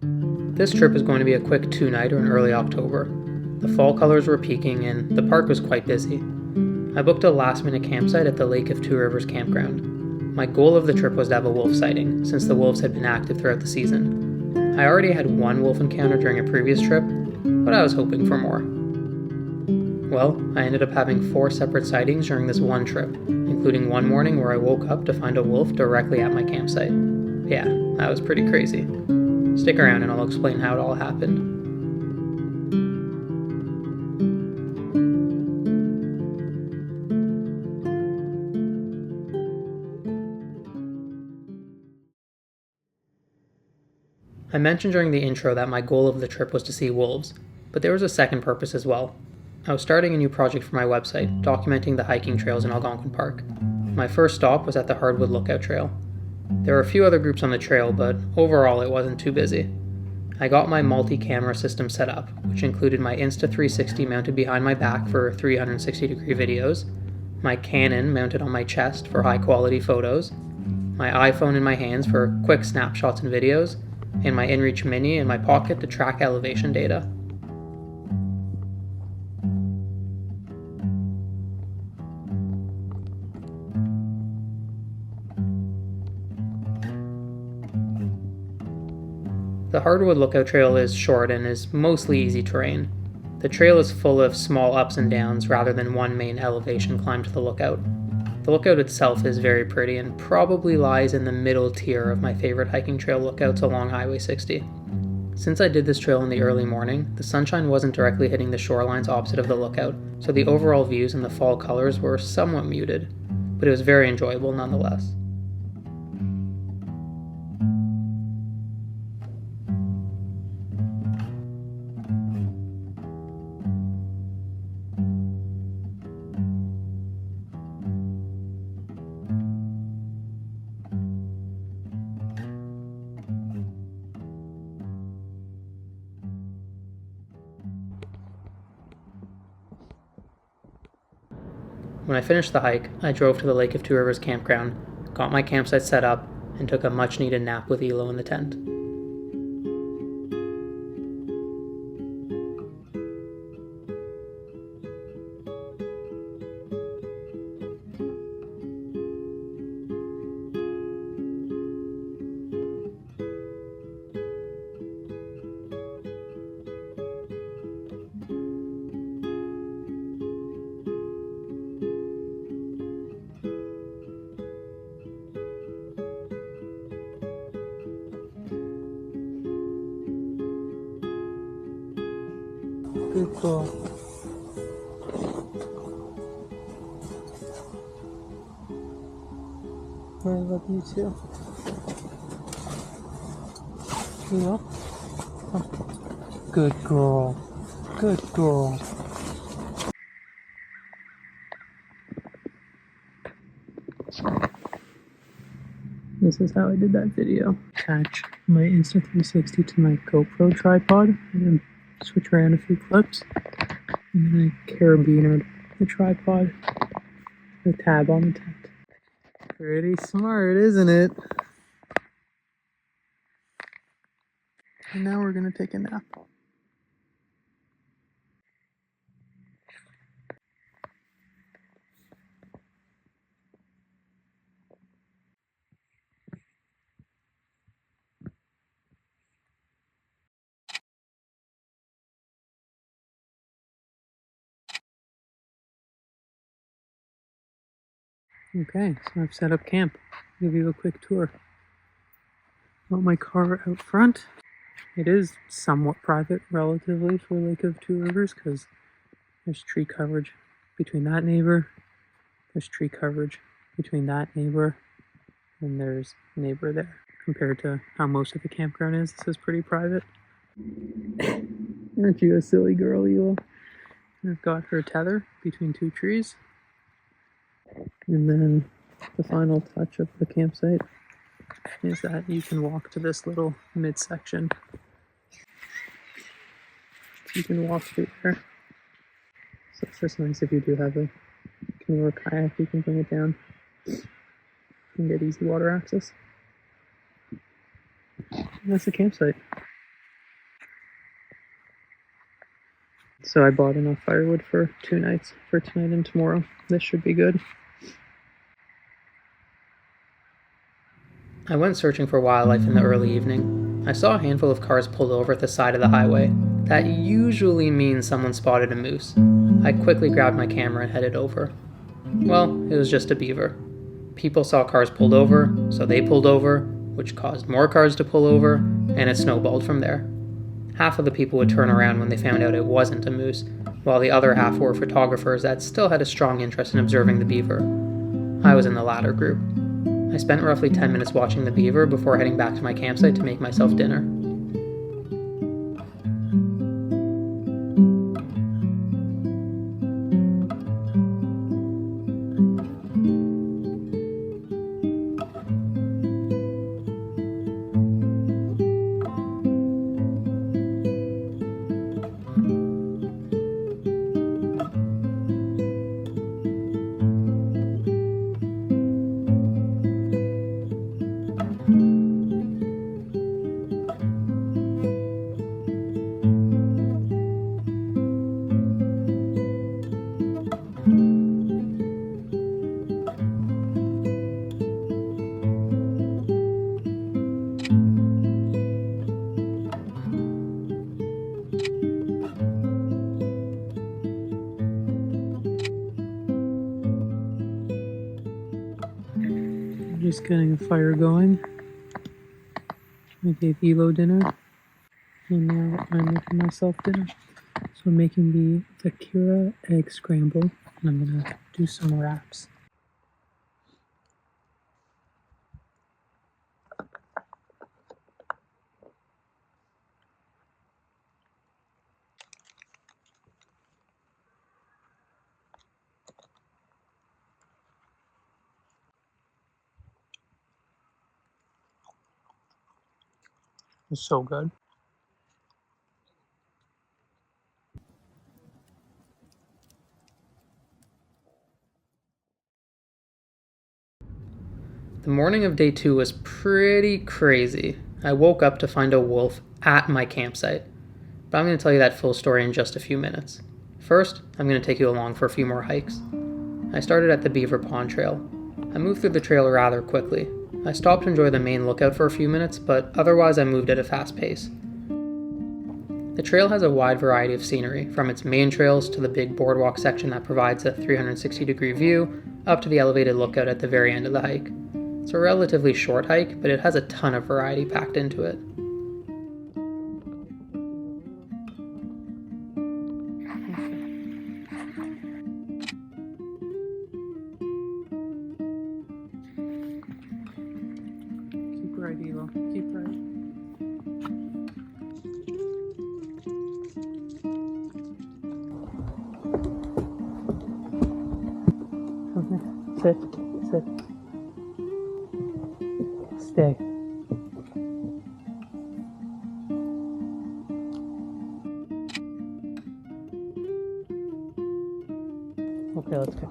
This trip is going to be a quick 2-nighter in early October. The fall colors were peaking and the park was quite busy. I booked a last-minute campsite at the Lake of Two Rivers campground. My goal of the trip was to have a wolf sighting, since the wolves had been active throughout the season. I already had one wolf encounter during a previous trip, but I was hoping for more. Well, I ended up having 4 separate sightings during this one trip, including one morning where I woke up to find a wolf directly at my campsite. Yeah, that was pretty crazy. Stick around and I'll explain how it all happened. I mentioned during the intro that my goal of the trip was to see wolves, but there was a second purpose as well. I was starting a new project for my website, documenting the hiking trails in Algonquin Park. My first stop was at the Hardwood Lookout Trail. There were a few other groups on the trail, but overall it wasn't too busy. I got my multi-camera system set up, which included my Insta360 mounted behind my back for 360-degree videos, my Canon mounted on my chest for high-quality photos, my iPhone in my hands for quick snapshots and videos, and my InReach Mini in my pocket to track elevation data. The Hardwood Lookout Trail is short and is mostly easy terrain. The trail is full of small ups and downs rather than one main elevation climb to the lookout. The lookout itself is very pretty and probably lies in the middle tier of my favorite hiking trail lookouts along Highway 60. Since I did this trail in the early morning, the sunshine wasn't directly hitting the shorelines opposite of the lookout, so the overall views and the fall colors were somewhat muted, but it was very enjoyable nonetheless. When I finished the hike, I drove to the Lake of Two Rivers campground, got my campsite set up, and took a much-needed nap with Elo in the tent. Good girl. I love you too. Yeah. Oh. Good girl. Good girl. This is how I did that video. Attach my Insta360 to my GoPro tripod and then switch around a few clips, and then I carabinered the tripod, the tab on the tent. Pretty smart, isn't it? And now we're gonna take a nap. Okay, so I've set up camp. I'll give you a quick tour. Got my car out front. It is somewhat private, relatively, for Lake of Two Rivers, because there's tree coverage between that neighbor, there's tree coverage between that neighbor, and there's a neighbor there. Compared to how most of the campground is, this is pretty private. Aren't you a silly girl, Ela? I've got her tether between 2 trees. And then the final touch of the campsite is that you can walk to this little midsection. You can walk through there. So it's just nice if you do have a canoe or kayak, you can bring it down and get easy water access. And that's the campsite. So I bought enough firewood for 2 nights, for tonight and tomorrow. This should be good. I went searching for wildlife in the early evening. I saw a handful of cars pulled over at the side of the highway. That usually means someone spotted a moose. I quickly grabbed my camera and headed over. Well, it was just a beaver. People saw cars pulled over, so they pulled over, which caused more cars to pull over, and it snowballed from there. Half of the people would turn around when they found out it wasn't a moose, while the other half were photographers that still had a strong interest in observing the beaver. I was in the latter group. I spent roughly 10 minutes watching the beaver before heading back to my campsite to make myself dinner. Just getting a fire going. I gave Evo dinner, and now I'm making myself dinner. So I'm making the Akira egg scramble, and I'm gonna do some wraps. It's so good. The morning of day 2 was pretty crazy. I woke up to find a wolf at my campsite. But I'm going to tell you that full story in just a few minutes. First, I'm going to take you along for a few more hikes. I started at the Beaver Pond Trail. I moved through the trail rather quickly. I stopped to enjoy the main lookout for a few minutes, but otherwise I moved at a fast pace. The trail has a wide variety of scenery, from its main trails to the big boardwalk section that provides a 360-degree view, up to the elevated lookout at the very end of the hike. It's a relatively short hike, but it has a ton of variety packed into it. Keep right, Evo. Keep right. Okay. Sit. Sit. Stay. Okay, let's go.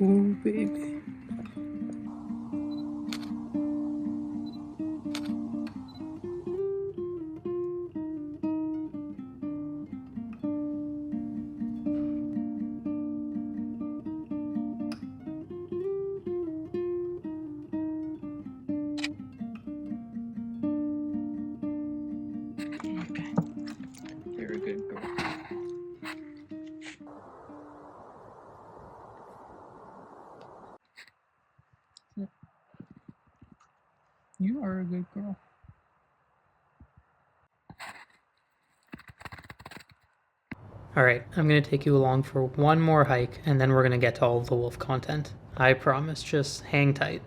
Oh, baby. Okay. You're a good girl. You are a good girl. Alright, I'm going to take you along for one more hike, and then we're going to get to all of the wolf content. I promise, just hang tight.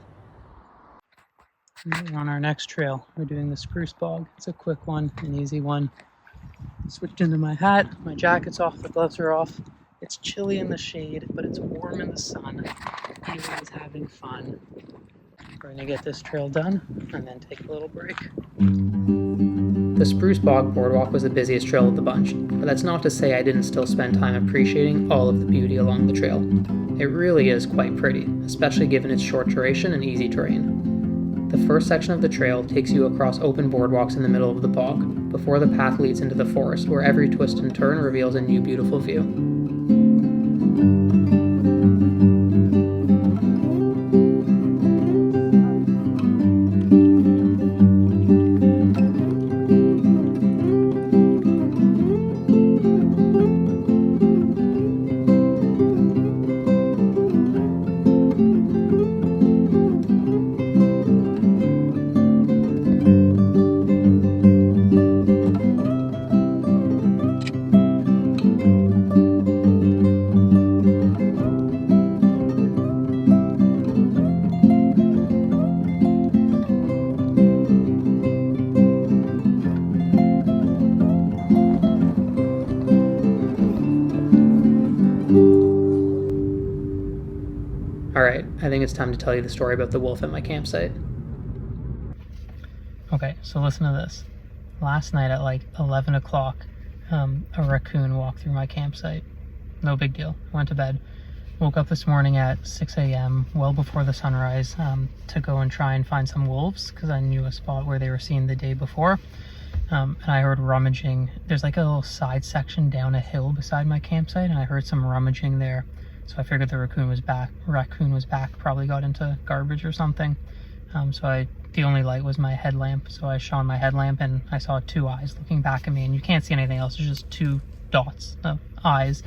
We're on our next trail. We're doing the Spruce Bog. It's a quick one, an easy one. Switched into my hat, my jacket's off, the gloves are off. It's chilly in the shade, but it's warm in the sun. Everyone's having fun. We're going to get this trail done, and then take a little break. The Spruce Bog Boardwalk was the busiest trail of the bunch, but that's not to say I didn't still spend time appreciating all of the beauty along the trail. It really is quite pretty, especially given its short duration and easy terrain. The first section of the trail takes you across open boardwalks in the middle of the bog, before the path leads into the forest where every twist and turn reveals a new beautiful view. Alright, I think it's time to tell you the story about the wolf at my campsite. Okay, so listen to this. Last night at like 11 o'clock, a raccoon walked through my campsite. No big deal. Went to bed. Woke up this morning at 6 a.m., well before the sunrise, to go and try and find some wolves, because I knew a spot where they were seen the day before. And I heard rummaging. There's like a little side section down a hill beside my campsite, and I heard some rummaging there. So I figured the raccoon was back. Probably got into garbage or something. The only light was my headlamp. So I shone my headlamp and I saw two eyes looking back at me, and you can't see anything else. It's just two dots of eyes.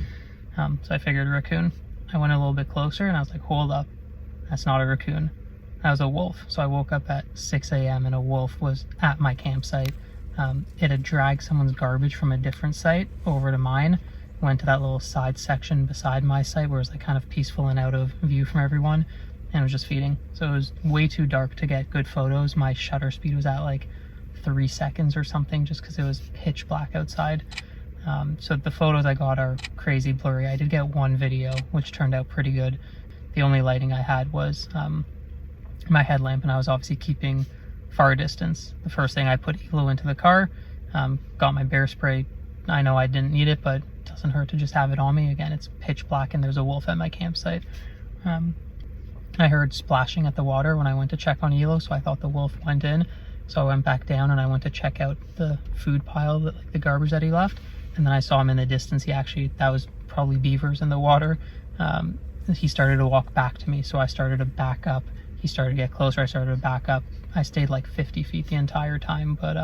So I figured raccoon. I went a little bit closer and I was like, hold up. That's not a raccoon. That was a wolf. So I woke up at 6 a.m. and a wolf was at my campsite. It had dragged someone's garbage from a different site over to mine. Went to that little side section beside my site where it was like kind of peaceful and out of view from everyone, and it was just feeding. So it was way too dark to get good photos. My shutter speed was at like 3 seconds or something, just because it was pitch black outside. So the photos I got are crazy blurry. I did get one video which turned out pretty good. The only lighting I had was my headlamp, and I was obviously keeping far distance. The first thing I put Elo into the car, got my bear spray. I know I didn't need it, but it doesn't hurt to just have it on me. Again, it's pitch black and there's a wolf at my campsite. I heard splashing at the water when I went to check on Elo, so I thought the wolf went in. So I went back down and I went to check out the food pile, like the garbage that he left. And then I saw him in the distance. That was probably beavers in the water. He started to walk back to me, so I started to back up. He started to get closer, I started to back up. I stayed like 50 feet the entire time, but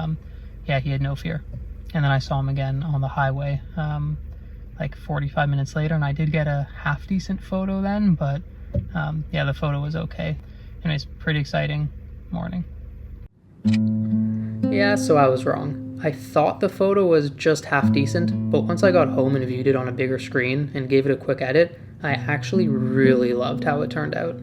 yeah, he had no fear. And then I saw him again on the highway like 45 minutes later, and I did get a half decent photo then, but yeah, the photo was okay. Anyways, pretty exciting morning. Yeah, so I was wrong. I thought the photo was just half decent, but once I got home and viewed it on a bigger screen and gave it a quick edit, I actually really loved how it turned out.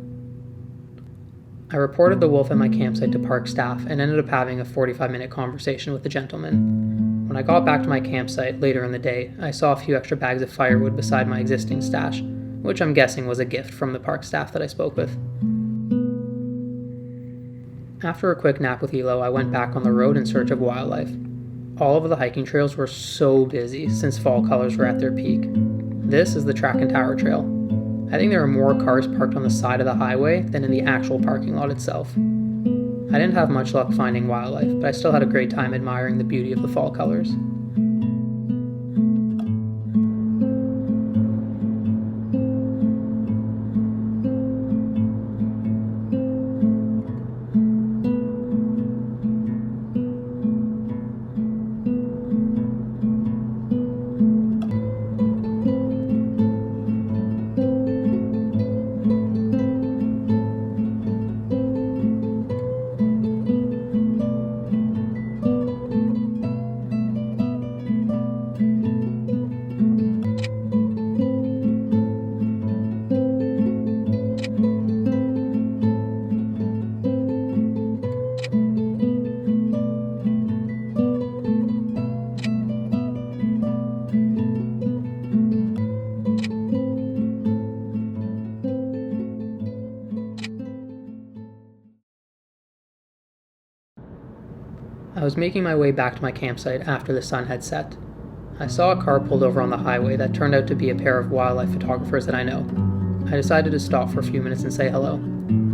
I reported the wolf at my campsite to park staff and ended up having a 45-minute conversation with the gentleman. When I got back to my campsite later in the day, I saw a few extra bags of firewood beside my existing stash, which I'm guessing was a gift from the park staff that I spoke with. After a quick nap with Elo, I went back on the road in search of wildlife. All of the hiking trails were so busy since fall colors were at their peak. This is the Track and Tower Trail. I think there are more cars parked on the side of the highway than in the actual parking lot itself. I didn't have much luck finding wildlife, but I still had a great time admiring the beauty of the fall colors. I was making my way back to my campsite after the sun had set. I saw a car pulled over on the highway that turned out to be a pair of wildlife photographers that I know. I decided to stop for a few minutes and say hello.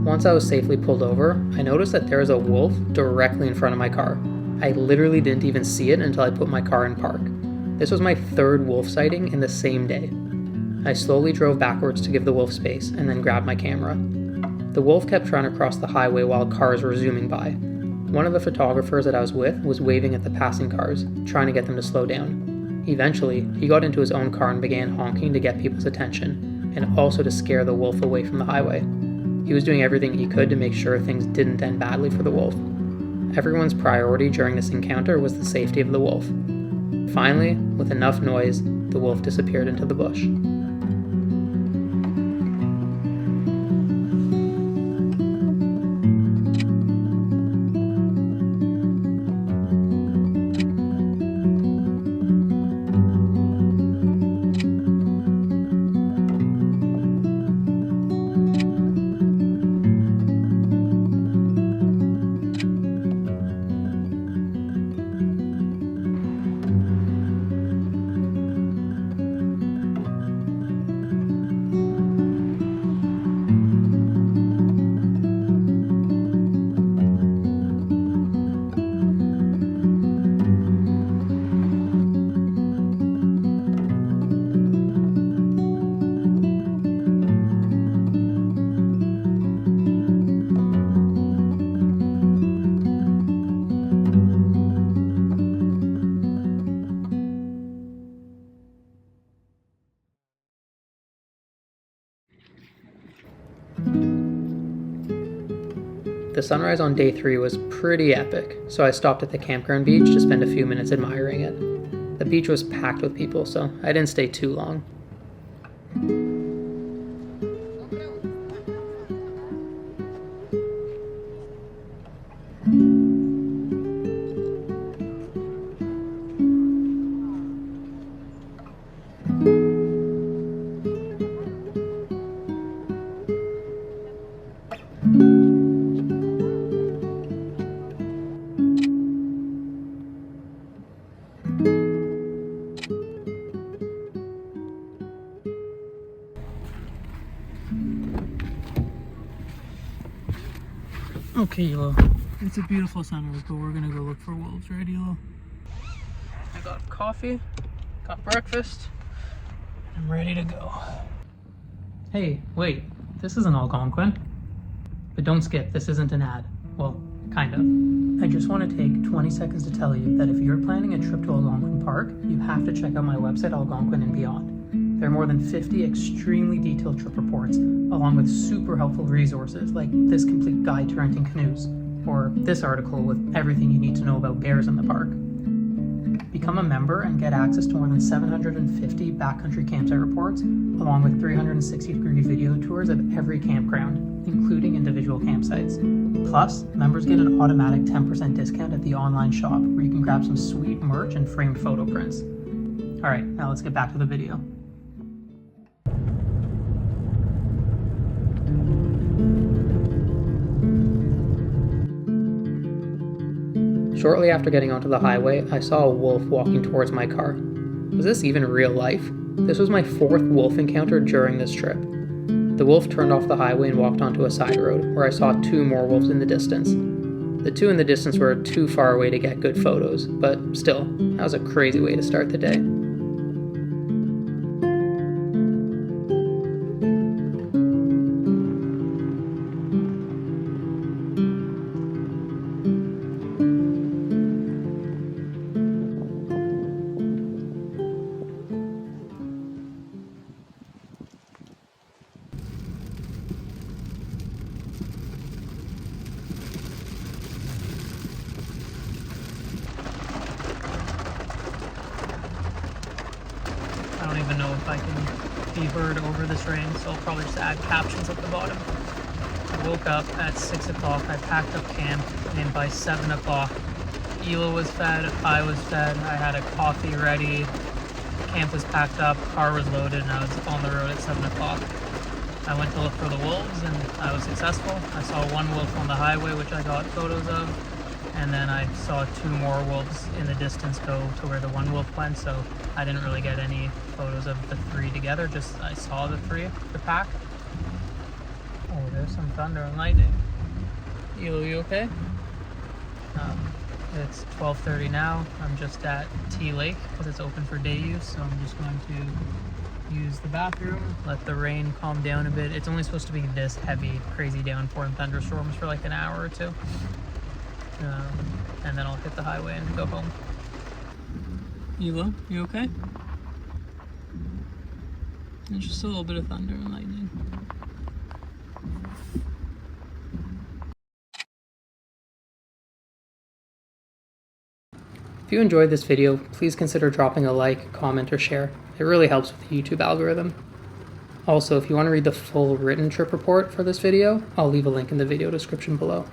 Once I was safely pulled over, I noticed that there was a wolf directly in front of my car. I literally didn't even see it until I put my car in park. This was my third wolf sighting in the same day. I slowly drove backwards to give the wolf space and then grabbed my camera. The wolf kept trying to cross the highway while cars were zooming by. One of the photographers that I was with was waving at the passing cars, trying to get them to slow down. Eventually, he got into his own car and began honking to get people's attention, and also to scare the wolf away from the highway. He was doing everything he could to make sure things didn't end badly for the wolf. Everyone's priority during this encounter was the safety of the wolf. Finally, with enough noise, the wolf disappeared into the bush. The sunrise on day 3 was pretty epic, so I stopped at the campground beach to spend a few minutes admiring it. The beach was packed with people, so I didn't stay too long. Okay, Elo, it's a beautiful sunrise, but we're gonna go look for wolves, right, Elo? I got coffee, got breakfast, I'm ready to go. Hey, wait, this isn't Algonquin. But don't skip, this isn't an ad. Well, kind of. I just want to take 20 seconds to tell you that if you're planning a trip to Algonquin Park, you have to check out my website, Algonquin and Beyond. There are more than 50 extremely detailed trip reports, along with super helpful resources like this complete guide to renting canoes, or this article with everything you need to know about bears in the park. Become a member and get access to more than 750 backcountry campsite reports, along with 360-degree video tours of every campground, including individual campsites. Plus, members get an automatic 10% discount at the online shop, where you can grab some sweet merch and framed photo prints. Alright, now let's get back to the video. Shortly after getting onto the highway, I saw a wolf walking towards my car. Was this even real life? This was my 4th wolf encounter during this trip. The wolf turned off the highway and walked onto a side road, where I saw 2 more wolves in the distance. The 2 in the distance were too far away to get good photos, but still, that was a crazy way to start the day. I don't even know if I can be heard over this rain, so I'll probably just add captions at the bottom. I woke up at 6 o'clock, I packed up camp, and by 7 o'clock, Ela was fed, I was fed, I had a coffee ready, camp was packed up, car was loaded, and I was on the road at 7 o'clock. I went to look for the wolves, and I was successful. I saw 1 wolf on the highway, which I got photos of, and then I saw 2 more wolves in the distance go to where the one wolf went, so I didn't really get any photos of the 3 together, just I saw the 3, the pack. Oh, there's some thunder and lightning. Elo, you okay? It's 12:30 now. I'm just at T Lake because it's open for day use, so I'm just going to use the bathroom, let the rain calm down a bit. It's only supposed to be this heavy, crazy downpour and thunderstorms for like an hour or 2. And then I'll hit the highway and go home. Elo, you okay? There's just a little bit of thunder and lightning. If you enjoyed this video, please consider dropping a like, comment, or share. It really helps with the YouTube algorithm. Also, if you want to read the full written trip report for this video, I'll leave a link in the video description below.